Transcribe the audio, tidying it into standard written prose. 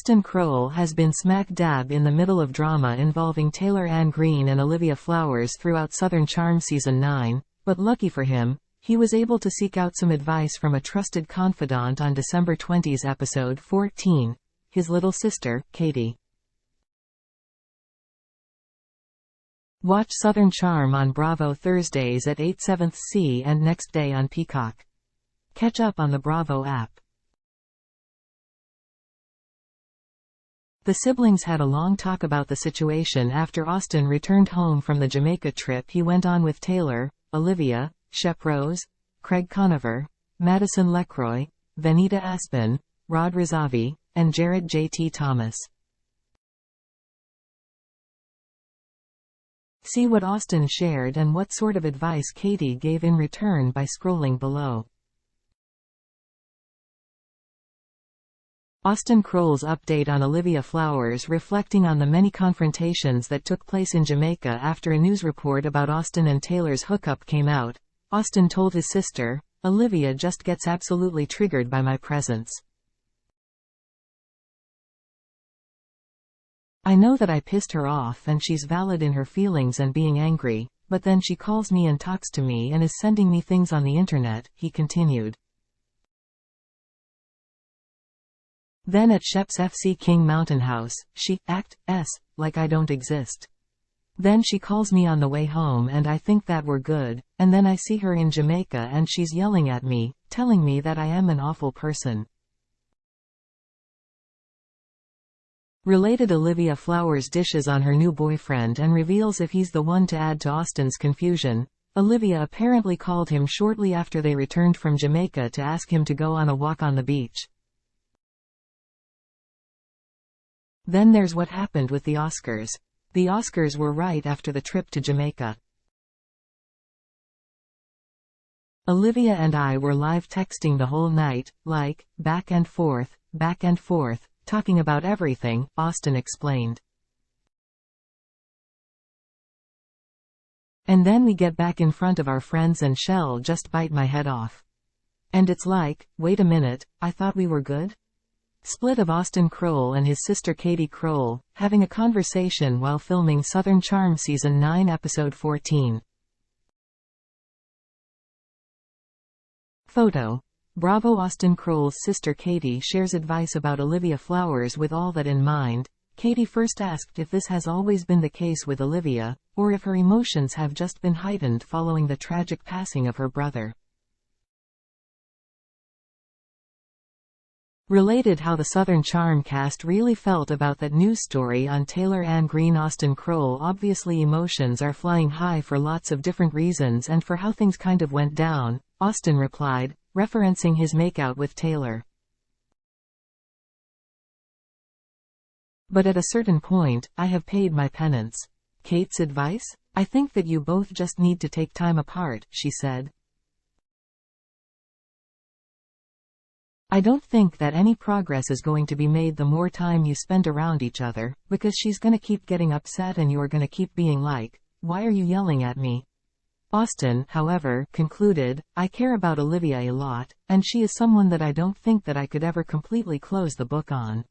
Austen Kroll has been smack dab in the middle of drama involving Taylor Ann Green and Olivia Flowers throughout Southern Charm Season 9, but lucky for him, he was able to seek out some advice from a trusted confidant on December 20's episode 14, his little sister, Katie. Watch Southern Charm on Bravo Thursdays at 8/7 and next day on Peacock. Catch up on the Bravo app. The siblings had a long talk about the situation after Austen returned home from the Jamaica trip he went on with Taylor, Olivia, Shep Rose, Craig Conover, Madison Lecroy, Venita Aspin, Rod Razavi, and Jarrett J.T. Thomas. See what Austen shared and what sort of advice Katie gave in return by scrolling below. Austen Kroll's update on Olivia Flowers, reflecting on the many confrontations that took place in Jamaica after a news report about Austen and Taylor's hookup came out. Austen told his sister, "Olivia just gets absolutely triggered by my presence. I know that I pissed her off and she's valid in her feelings and being angry, but then she calls me and talks to me and is sending me things on the internet," he continued. Then at Shep's FC King Mountain House, she acts like I don't exist. Then she calls me on the way home and I think that we're good, and then I see her in Jamaica and she's yelling at me, telling me that I am an awful person. Related, Olivia Flowers dishes on her new boyfriend and reveals if he's the one to add to Austen's confusion. Olivia apparently called him shortly after they returned from Jamaica to ask him to go on a walk on the beach. Then there's what happened with the Oscars. The Oscars were right after the trip to Jamaica. Olivia and I were live texting the whole night, like, back and forth, talking about everything, Austen explained. And then we get back in front of our friends and she'll just bite my head off. And it's like, wait a minute, I thought we were good? Split of Austen Kroll and his sister Katie Kroll, having a conversation while filming Southern Charm Season 9 Episode 14. Photo. Bravo. Austen Kroll's sister Katie shares advice about Olivia Flowers with all that in mind. Katie first asked if this has always been the case with Olivia, or if her emotions have just been heightened following the tragic passing of her brother. Related how the Southern Charm cast really felt about that news story on Taylor Ann Green. Austen Kroll: obviously emotions are flying high for lots of different reasons and for how things kind of went down, Austen replied, referencing his makeout with Taylor. But at a certain point, I have paid my penance. Kate's advice? I think that you both just need to take time apart, she said. I don't think that any progress is going to be made the more time you spend around each other, because she's gonna keep getting upset and you're gonna keep being like, why are you yelling at me? Austen, however, concluded, I care about Olivia a lot, and she is someone that I don't think that I could ever completely close the book on.